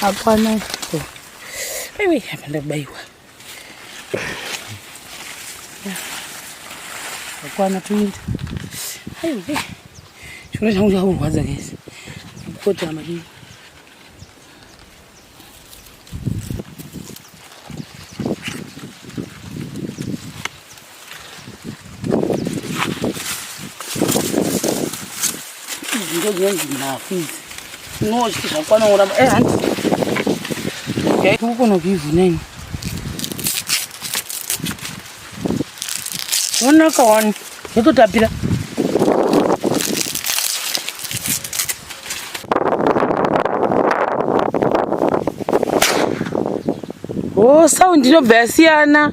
Hapana. Wewe hapana baiwa. Hapana tuinde. Hayo. Shule changu cha kwanza guys. Kota maji. Ndio na fizi. No, sikisha kwa na uramba. Auntie. Okay, huko na kivu nini? Wana kawan. Itu tapira. Oh, sound no besiana.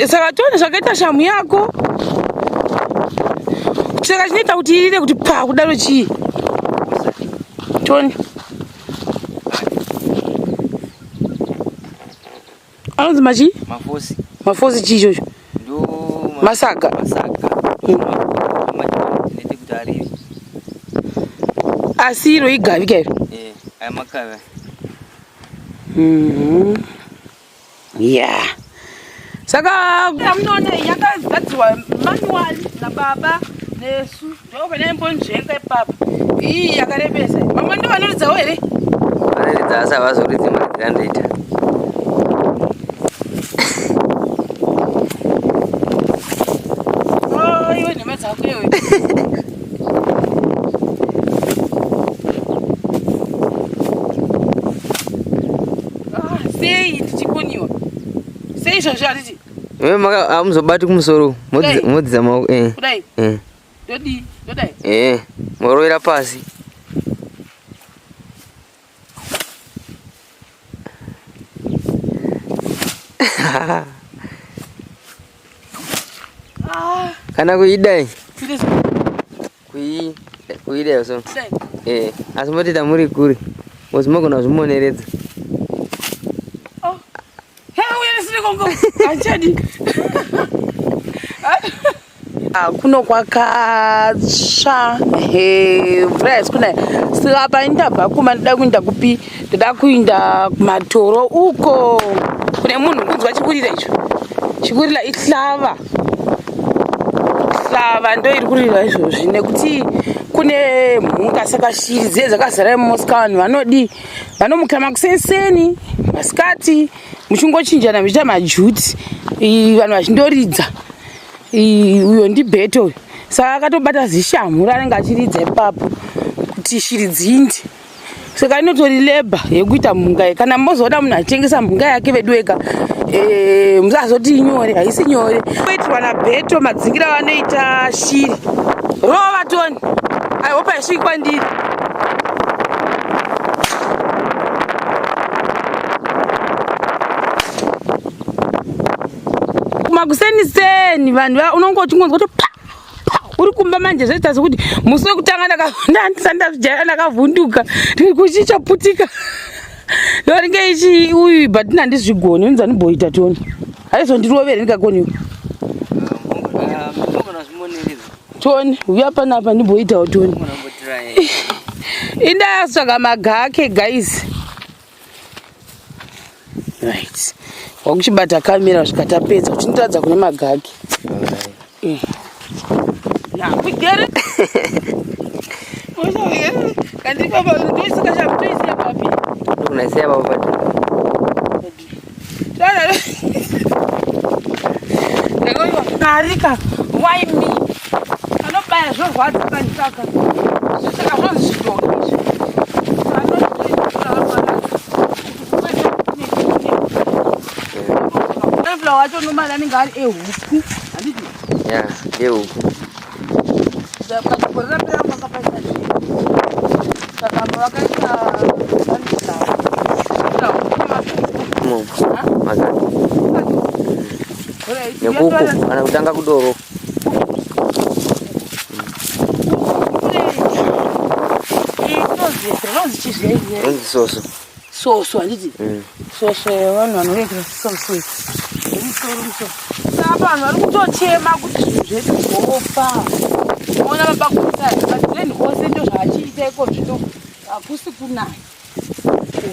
Saka tone sakaita shamu yako. Saka chineta kuti ile kuti pa kudalo chi. Tone. Anzi maji? Mafosi. Mafosi chicho. Ndio masaka. Masaka. Nete kutari. Asiro igavi kero. Aya makava. Yeah. Saka amnone yakazadzwa manual na baba nesu ndobe nembonjeka papa iyi yakarebesa mama ndo vanoridzawo here vanoridza asa vazoridzi madzirandoita iwe nhema dzako iwe sei ndichikoniwa sei izvozvo hatiti wewe maka amuzobati kumusoro modziza maoko kudai dodai morovera pasi kana kuidai kuidai so asi motita muri kuri mozimogona zvimoneredza kuno kwakatsva vrais kuna saka paindabva kuma ndoda kuinda kupi ndoda kuinda kumatoro uko kune munhu kunzwa chikurira icho chikurira ihlava ndo iri kurira izvozvi nekuti kune mhunga saka shiri dziye dzakazara mumosikani vanodi vanomuka makusenseni masikati muchingochinjana muchiita majuti vanhu vachindoridza uyo ndibheto uyu saka akatobata zishamu ranenge achiridza ipapo kuti shiri dzindi saka inotori leba yekuita mhunga kana mozoda munhu achitengesa mhunga yake veduweka musazoti inyore haisi nyore oitirwa nabheto madzingira vanoita shiri rova toni aihopa isviki kwandiri kumakuseniseni vanhu unongotingonzwa kuti uri kumba manje zvoita sekuti musi wekutanga ndandisandazvijaya ndakavhunduka ndiri kuchichaputika loringe ichi uyu but ndandizvigoni unzi andimboita toni haizondirovere ndingakoniwo toni uya panapa ndimboitawo toni indayatsvaga magake guys right wakuchibata kamera zvikatapedza uchindiradza kune magake nakuigere kandipapa ndoisikashakutoisiya papi ndokunaisiya papa ndakoiwa narika waimi anobaya zvorwadza kanditaka saka zvonzi zvidoko izvi wacho nomari anenge ari ehuku handiti ehuku pachikorera pera makapaita saka vakaita nekuku kana kutanga kudoro soso handiti soso yevanhu vanorekera soso Vanhu vari kutochema kuti zvinhu zvedu zvofa. Ona mabakusa madhireni ose ndozvaachiita iko zvino hakusi kunaya.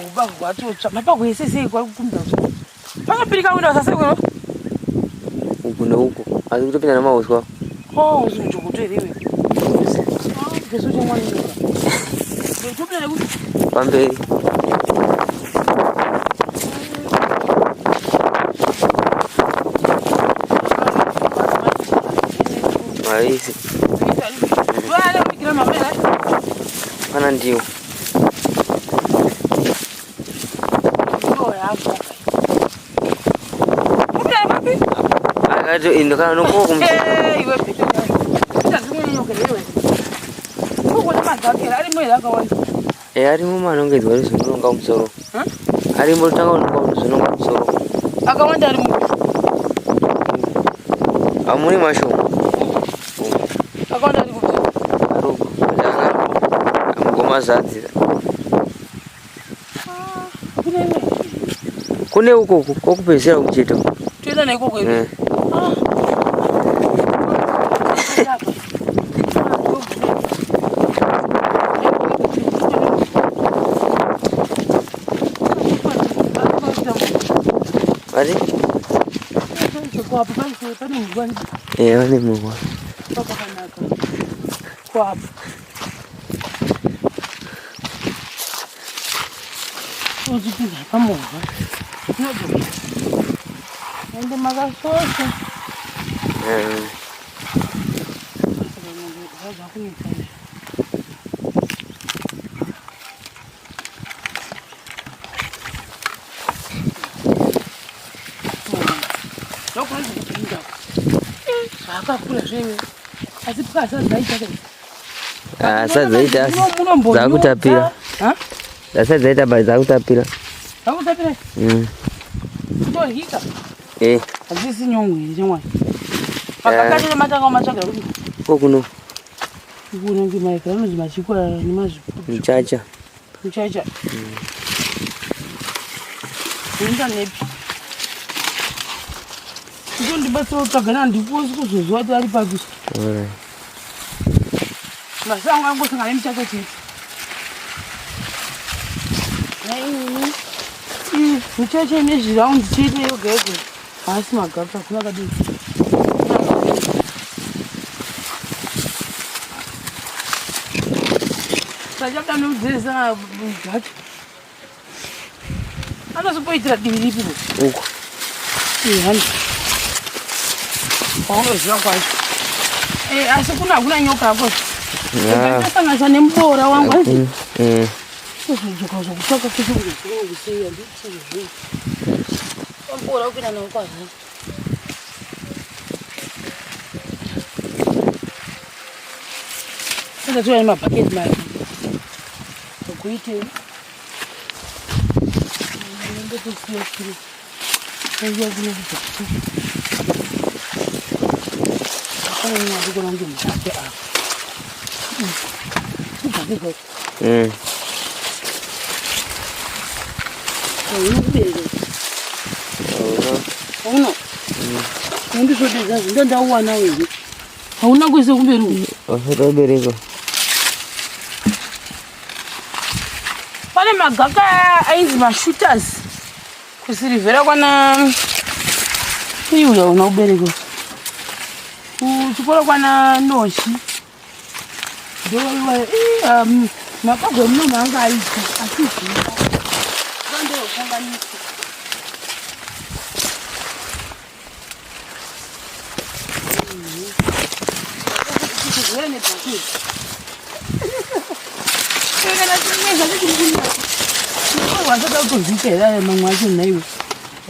Uba hwatotsva mapagwe ese sei kwari kukumira kuti pakapirika kuenda wasasekuno uku neuku asi kutopinda namauswa. Zvinhu zvokutoerewe gesu chamwana ndotopinda nekuti pamberi maisi pana ndiwo akati indokana nokoko arimo manongedzwa ari zvinonga musoro arimo tanga unonga zvinonga musoro akawanda ari amuni mashoma akawanda ari kuti aroko amugomazadzira kune ukoko kokupedzisira kuchita toenda naikoko iri Vari? Kwapo pane mugwani. Vane mugwani. Pakanaka. Kwapo. Uzipinda pamovha. Nodzoka. Ende makasosha. Zvakakura zvewe asi pakasadzaita sadzaita dzakutapira dasadzaita bai dzakutapira kutoryika hadzisi nyongo here chamwana pakakatira matanga matsvagira kuti kokuno kunenge maika anozi machikora muchacha enda nepi ndondibatsira kutsvagana handikosi kuzoziva kuti ari papi masango angosangana nemuchacho chete muchacho nezviraundi chete yoga yoga haasi magaka kuna kadii sachaka nomudzesana gacho anozopoitira divi ripi uku hani paunoziva kwacho asi kuna nyoka yako asanganisa nemubora wangu zvoka zvokutsvaka kuseya ndizvo mubora ukuenda nawo kwazana ndatora nemabhaketi maya okuitei ndotosiyasire aiya kunokudzaa akanaadikona kunge mudhake apa udhake unokubereka hauna undisodeza zvinda ndauwana here hauna kuise kumberi wasatobereka pane magaka ainzi mashooters kusirivhera kwana iuya una ubereko kuchikora kwana noshi ndoiwa mapagwe munhu anga aita asiziva kandokanganisa wasada kutozvitera mamwe acho naiwe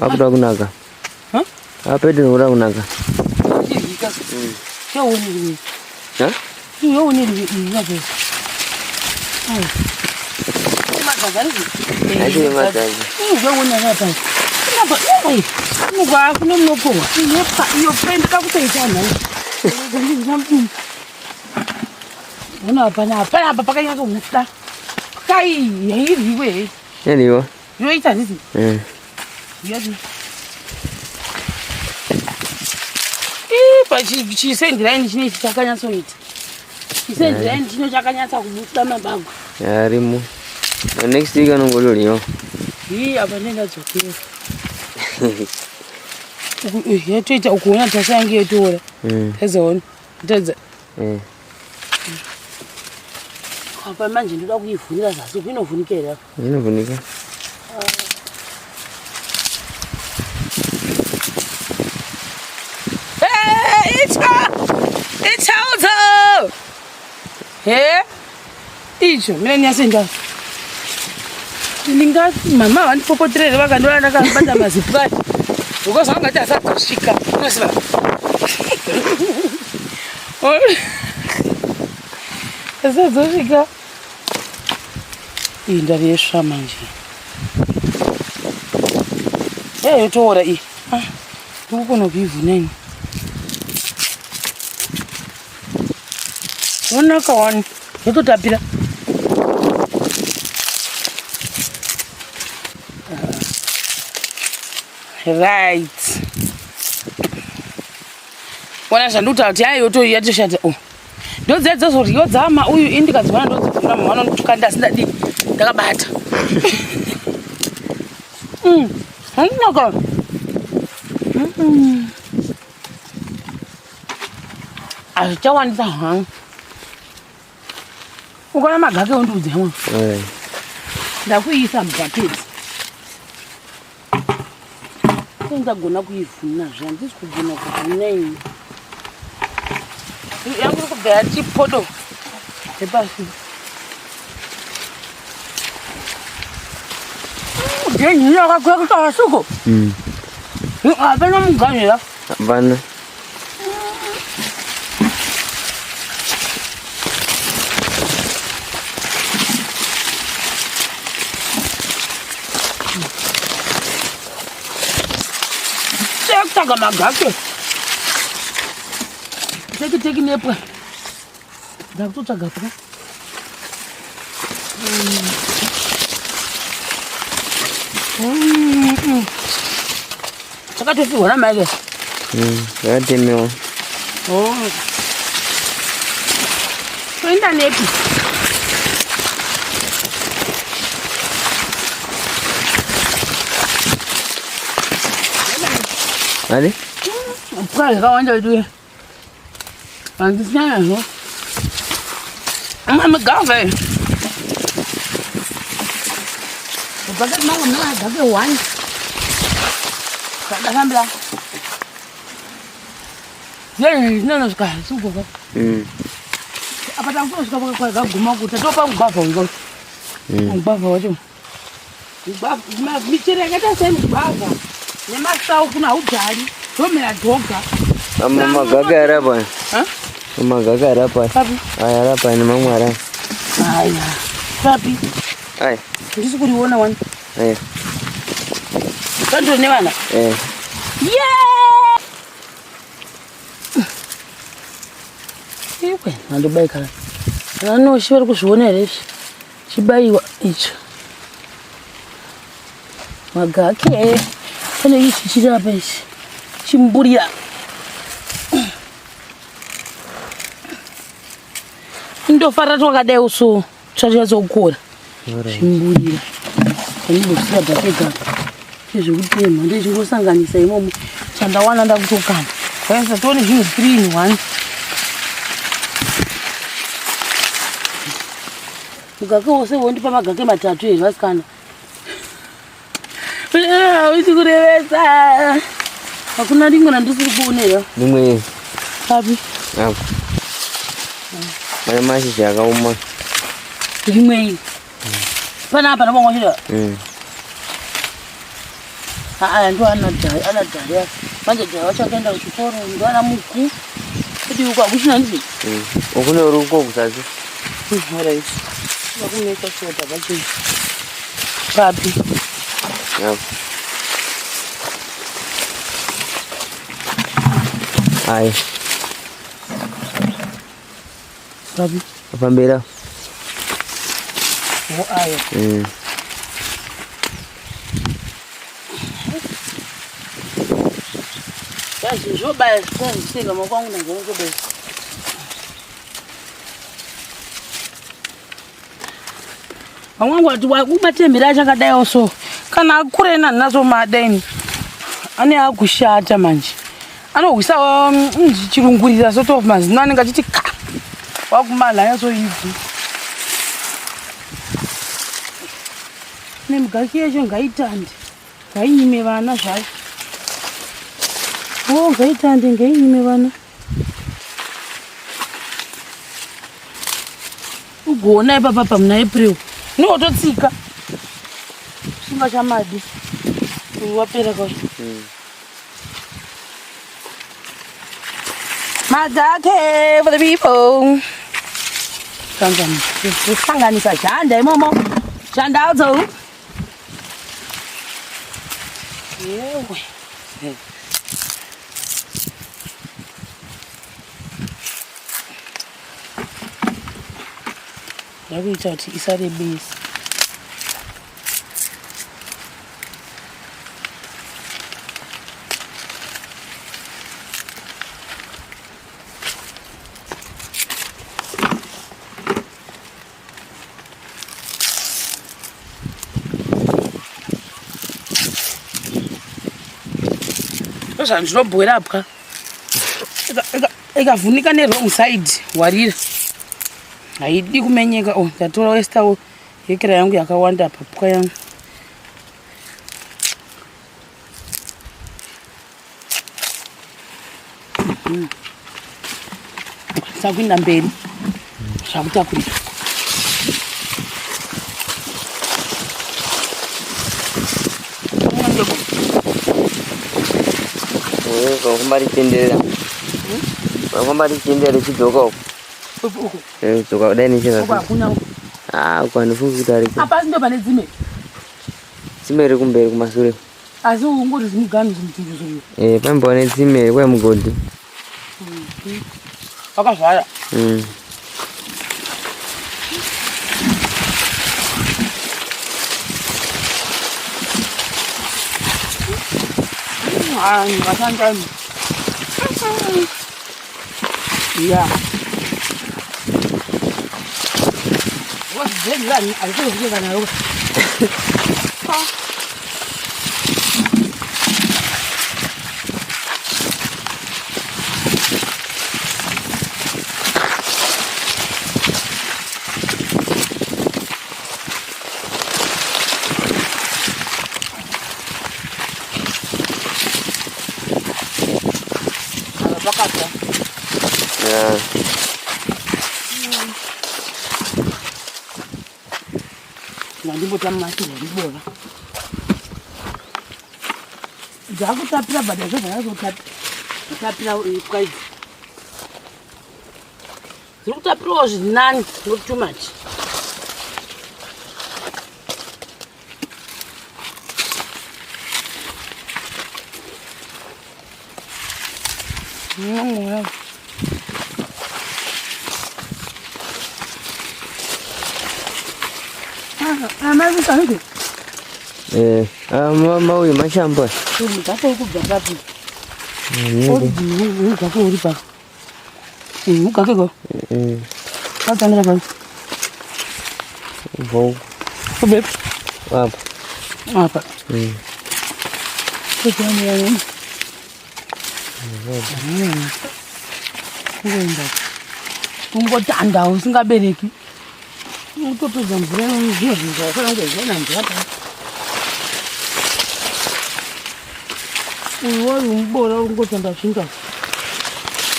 akuda kunaka apete nokuda kunaka chaoniri yooniri iwape madhazarizoonakapa kune munokohwa iyo pende kakutoita nhai ona hapana apa pakanyatso huda kai yairyiwe yaniwa yoita ndisi yoti Iwa chisendirani chine chakanyatsoita. Chisendirani chino chakanyatsa kubusa mabagu. Yarimo. Next week anongololiwa. Apa nenda dzokera. Yatoita ukuona tashange yetora. Tazaona. Tadza. Apa manje ndoda kuivhunira zasi kuinovhunika here. Inovhunika. It's out. Hey, icho mina nyasenda. Ndinga mama vanipopoterere vakandora ndakabata mazipukati. Because vangati asadzosvika. Unosiva. Asadzosvika. Iyi ndavesva manje. Yotoora iyi. Ndikukona kuivhuna ini. Onaka wani. Yototapira. Right. Wana zvandotaura kuti yoto yatoshata. Ndodzedza zori yodzama uyu indikadzwana ndodzifuna mwana ndotukanda sindadi ndakabata. Handinaka. Azvichawanisa hangu. Ukona magake undudze mwa. Ndakuisa mubhaketi. Ndagona kuivhuna zvandisi kugona kuvhuna ini. Yangu kubhera chipoto chepasi. Jenyi yakakweka kasuko. Hapana muganyira. Hapana. Taka magake. Take nepa. Ndakutotsvaga pa. Chakatofirwa namai. Yakatemewa. Toenda nepi. Ali? Kaya kawanda itu. Pantisnya no. Ama magave. Bagat mau na gave wan. Kada hambla. Yeye nino ska suko ko. Apa tangu ska kwa gaguma kutatopa ngubava ngo. Ngubava wacho. Ngubava michere ngata sema ngubava. Nemasau kuna ujali. Tomera doga. Mama gaga arapa. Mama gaga arapa. Papi. Aya arapa ni mama ara. Aya. Papi. Aya. Ndisi kuliona wani. Aya. Kando ne wana? Yeah! Iwe, ndobaika. Ano shibari kuzviona here. Chibaiwa icho. Magake. Pane ichi chiri apa ichi. Chimburira. Ndofara twakadai uso twachazokura. Chimburira. Ndosira bhakega. Chezvekutema ndichingosanganisa imomo. Chandawana ndakutokana. Kwaisa tone zvinhu 3 in 1. Mugake wose wondipa magake matatu ezvasikana. Uchikurevesa. Hakuna rimwe randisiri kuonera. Rimwe. Papi. Apo. Mane mashizha akaoma. Rimwe iri. Panapa ndamangwashira. Ndo anadhari. Manje dhari wachakaenda kuchikoro ndo ana muku. Kuti ukuchina ndizvi. Ukune uri uko kusasi. Alright. Vakumeka soda vachi. Papi. Apo. Ai. Papi. Pambera. Aya. Yazi zobaya senga makwangu na zonke bese. Vamwangu vati wakubatembera achakadai so kana akurena nazo madeni ane akushata manje anohwisa chirungurira soto mazino anenge achiti ka wakumalaya so ivi nemugaki yacho ngaitande ngainyime vana zvayo ngaitande ngainyime vana ugoona ipapa muna April nototsika simba chamadi wapera kwa MaGake for the people. Come. Kusanganisa chanda imomo. Chanda auto. Yewe. Yakuita kuti isare base. Ndinobhuira pwa ikavunika nerong side warira haidi kumenyeka. Ndatora westawo yekera yangu yakawanda papwa yangu sakuinda mberi zvakutakurira Kembali cendera. Kembali cendera si Joko. Joko dah ni sih. Aku anu fuku dari. Apa sih bane zime? Zime rekumber kumasure. Azu ngori zimugani zimtuzo. Pambone zime we mugodi. Akazvala. Ngasangani. Yeah. What's that? I don't know. Ndimbotam mashini ndibona. Ndakutapira badazo ndakutapira kwaidi. Ndikutapira zvinani not too much. Mau mashamba. Ndakho kubva papi. Ngakho uri pa. Ngakho go. Patandira pa. Vou. Kubep. Apa. Apa. Kutani. Ungotanda usingabereki. Utopedza mvura nozvizvi zvakanangezvona ndiyapa. Uyu wari mubora ungotanda zvinga.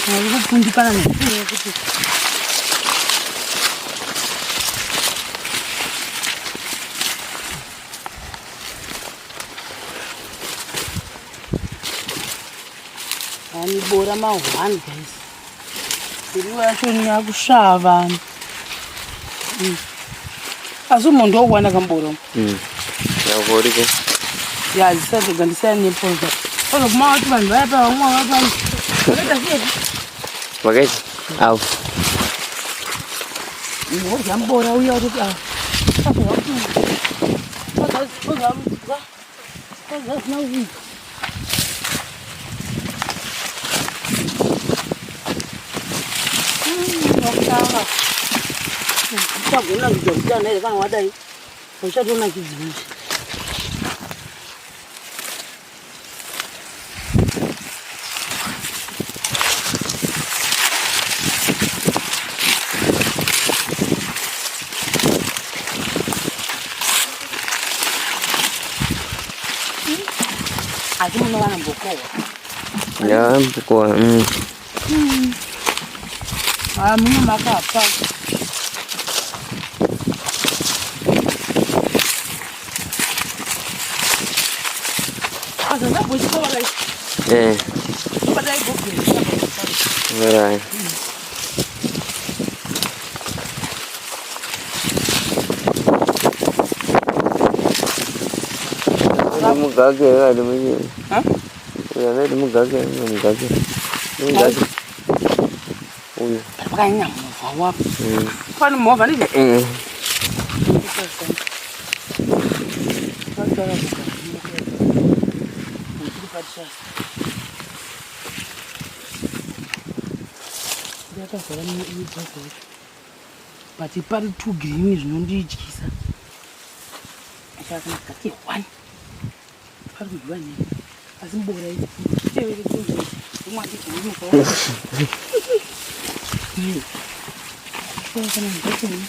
Ari kupundikana nezvinhu kuti ani bora mahwani guys. Iriwo yacho yakusvava. Asi umuntu owana kamboro. Yavoriko. Yazisati gandisana neponza. Ozo kuma watu vanhu vaya pa vamwe vapa. Wakaita sei? Wakaita? Au. Ndorya mbora uya kuti sasa watu. Oza. Saka. Sagona kujokutana ile kana wadai. Ushatona kidzivi. Asi muno vana mbokowa. Ya, mbokowa. Muno makapa. Asa nabo chikowa kai. Padai boke. Right. MaGake ada macam. Hah? Ya, ada MaGake. Oh ya. Pakai nyam bawa. Kan mau apa nih? Pati pari 2 green zvinondidyisa. Achakana kake 1. Pari kudyiwa nei? Asi mbora idzi. Tevere kunze. Umwati chinomuka. Kana ndakoni.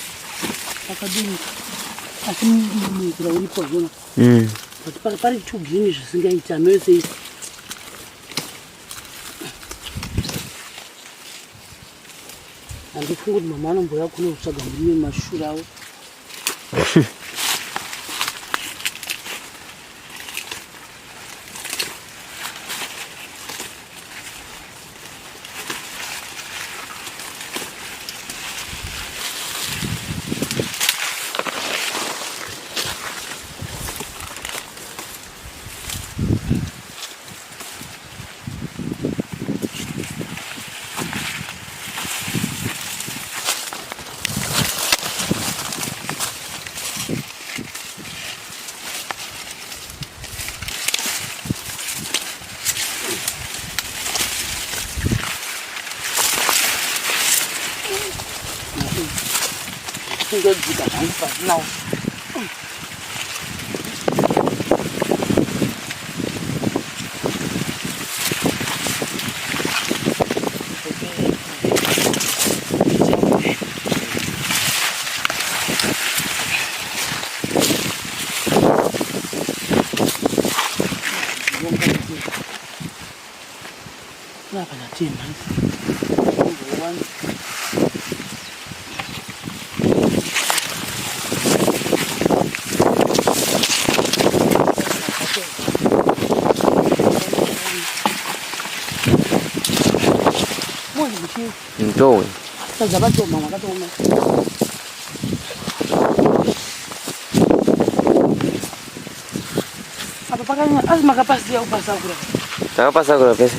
Akadini. Asi mukura uripo zvona. Pati pari 2 green zvisingaita nose. Andifunga kuti mama anomboya kuno kutsvaga muriwo mashura awo. Tinggal juga tanpa now. Kenapa nanti mas? Então, já vai tomar, vai tomar. Apa pakainya? Maka pasti aku pasang kurang. tak apa sakura pesa.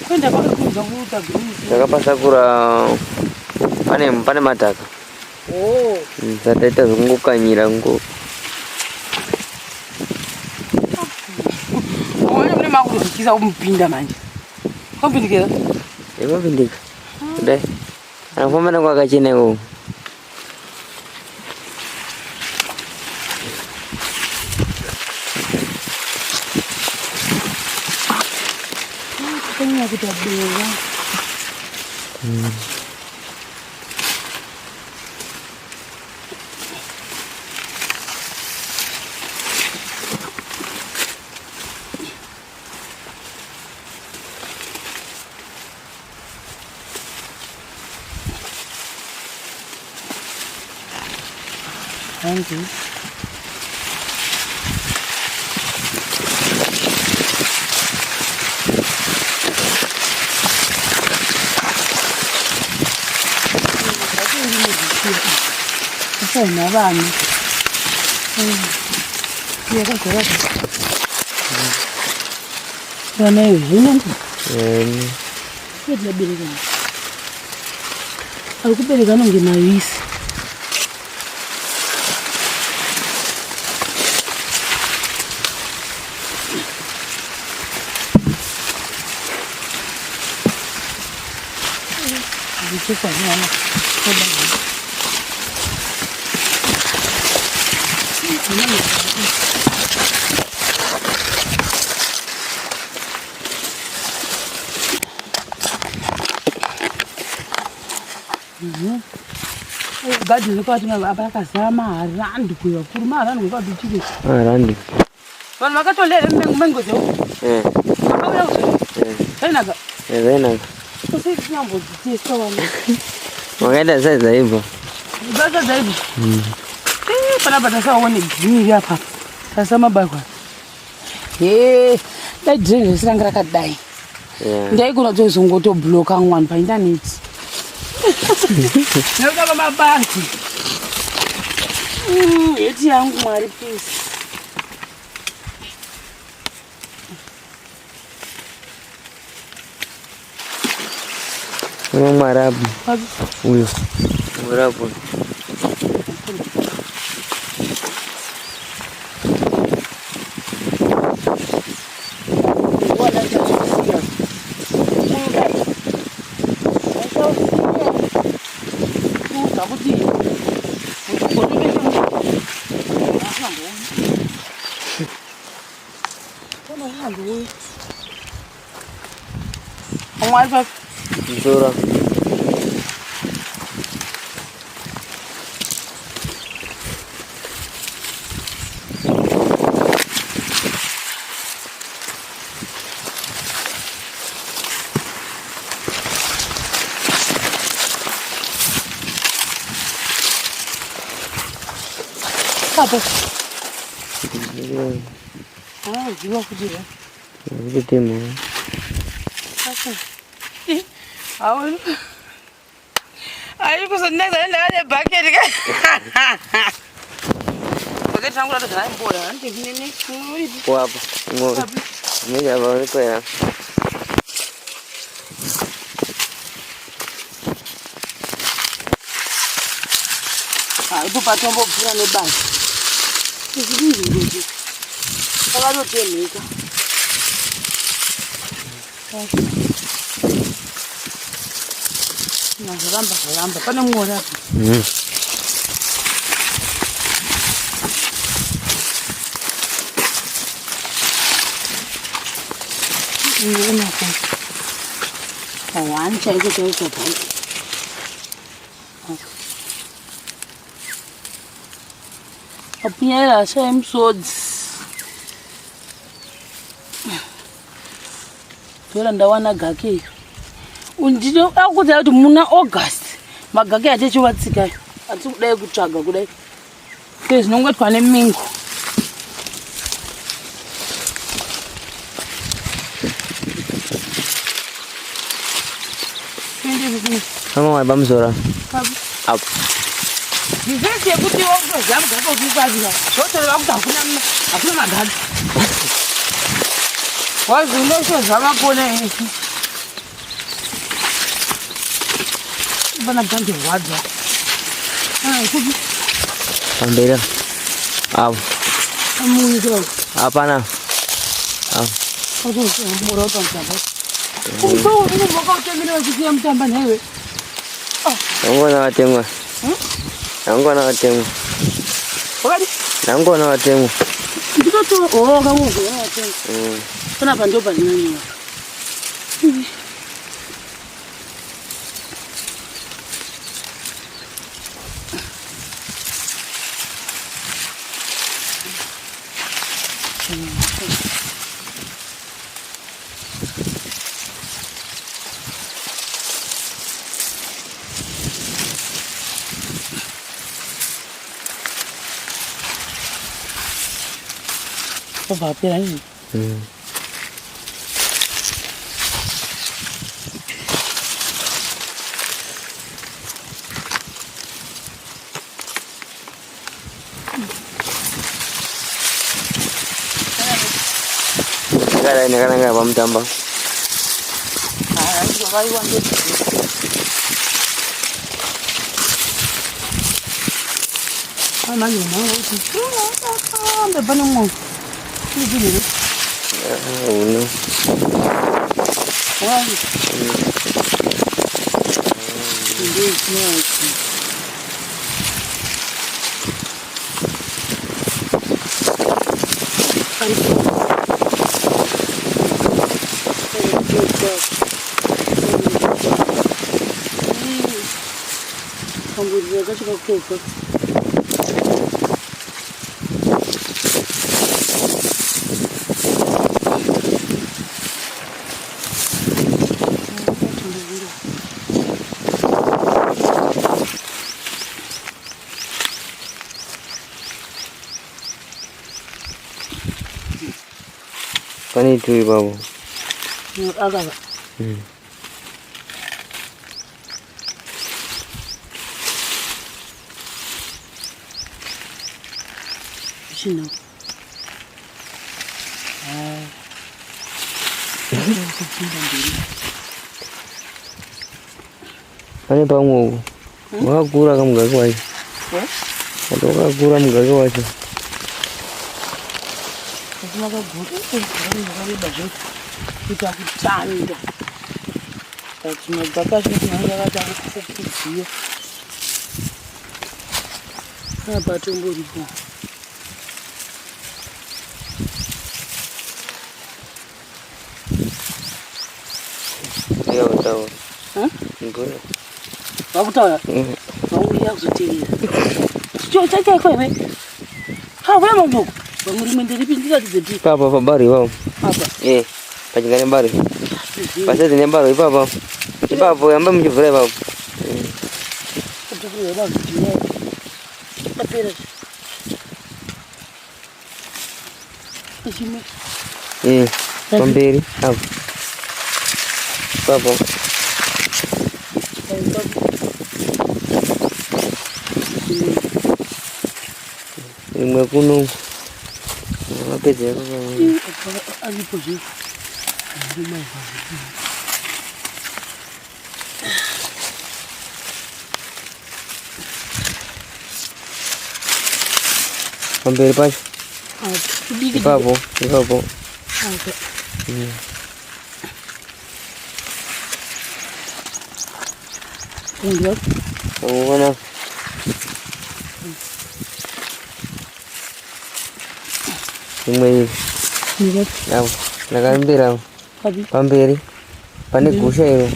Kau tidak pakai kunjung uta gini. Tak apa sakura. Pane mataka. Oh. Sata itu zunguka nyirangu. Oh, ini boleh maku kisah pindah manja. Kau pindah ke? Ya, pindah. Udah. Aku mana gua kacin aku. Kayaknya aku dah bela. Thank you. Saya nak bani. Dia kan kerap. Mana ini nanti? Dia lebih lagi. Aku pergi kan orang Mawis. Itu apa ni? Gadi lokati ngabaka zama harandi kuya kuruma harandi kwa bichike. Harandi. Vanhu vakatolera mengo dzeu. Vakauya kuti. Vainaga. Vainaga. Kusiti nyambodzitesa vana. Wakaita saiza hivyo. Basa zaidi. Panapa tasaone gini hapa. Tasama bakwa. Dai drink risanga rakadai. Ndaigona tozongoto bloka ngwani pa internet. Nokaba mabati. Eti yangu Mwari please. Uno Mwarabu. Huyo. Mwarabu. Zora. Apa? Jiwa kudira. Ketemu. Ayo kusenza ndale bucket ka. Bucket tangu ndo kana bora nti nini kuri. Kwa hapo. Mimi hapa niko ya. Ipo patombo pura ne basi. Izidi ndio. Kama temeka. Ramba, pane mngora hapo. Nina hapo. Kawan cai ke hapo. Apia la same swords. Tora ndawana gake. Undino akuti kuti muna August magake achechiwatsika ati kudai kutsvaga kudai ke zvinongoitwa nemingo Kama wabamzora apo ndivese yekuti wokutoziva mugake ukikwaziva zvotoreva kuti hakuna magake wazi unosozva kone esi bana bande wadza kubi ambera apo amuzo hapana apo ojo moro tontsamba kumbo ine moka utemire kusiya mutamba newe ngona watemwa ngona watemwa wakati ngona watemwa nditoto kamuzo watemwa pana pandopa nyanya Papel aí. Cara, ini kan enggak paham tambah. Ini juga iwan deh. Mana ni mau itu? Depan mau. Ini gini. Uno. Wah. Pani itu babu. Agak. Sino? Pani bangu. Wah kurang kamu gak kuat. Atau kau kurang gak kuat. Semoga guru kami baju kita canda. Cuma bakas ni hanya ada kecil. Apa tumbuh itu? Ya betul. Boleh. Apa betul ya? Mau lihat sendiri. Cuaca kau ni. Kau berapa mau? Bangun menteri pintar jadi. Apa baru bang? Apa? Pajangan yang baru. Pasal yang baru apa bang? Apa yang baru menjual bang? Menjual bang. Apa ni? Macam Pemberi. Apa? Lima gunung. Apa dia? Ani posisi. Pemberi pas. Apa? Enggak. Oh mana? Ini. Enggak. Nagarin berapa? Pemberi. Panik gusya itu.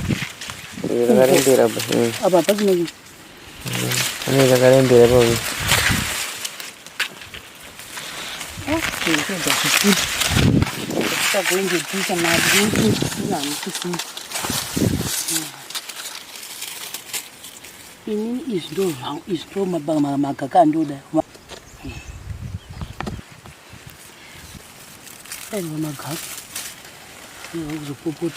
Nagarin berapa? Apa lagi? Ini nagarin berapa? Kita going to do some magic. Ini is do makakandu dah. Ini magak. Ini harus puput.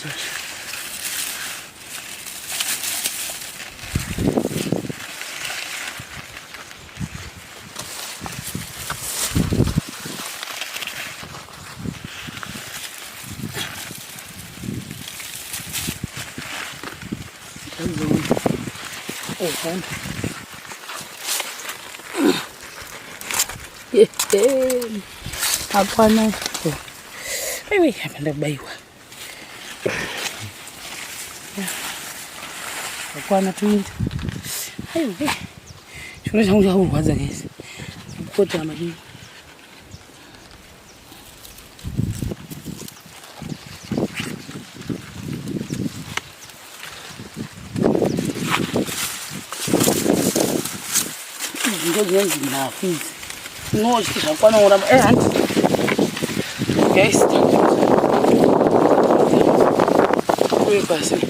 Apa nak? Baik, apa baik. Apa nak tu? Ayo, cuma saya mau buat guys. Kau jangan lagi. Jangan gila, no, kita apa nak orang guys, apa pasal?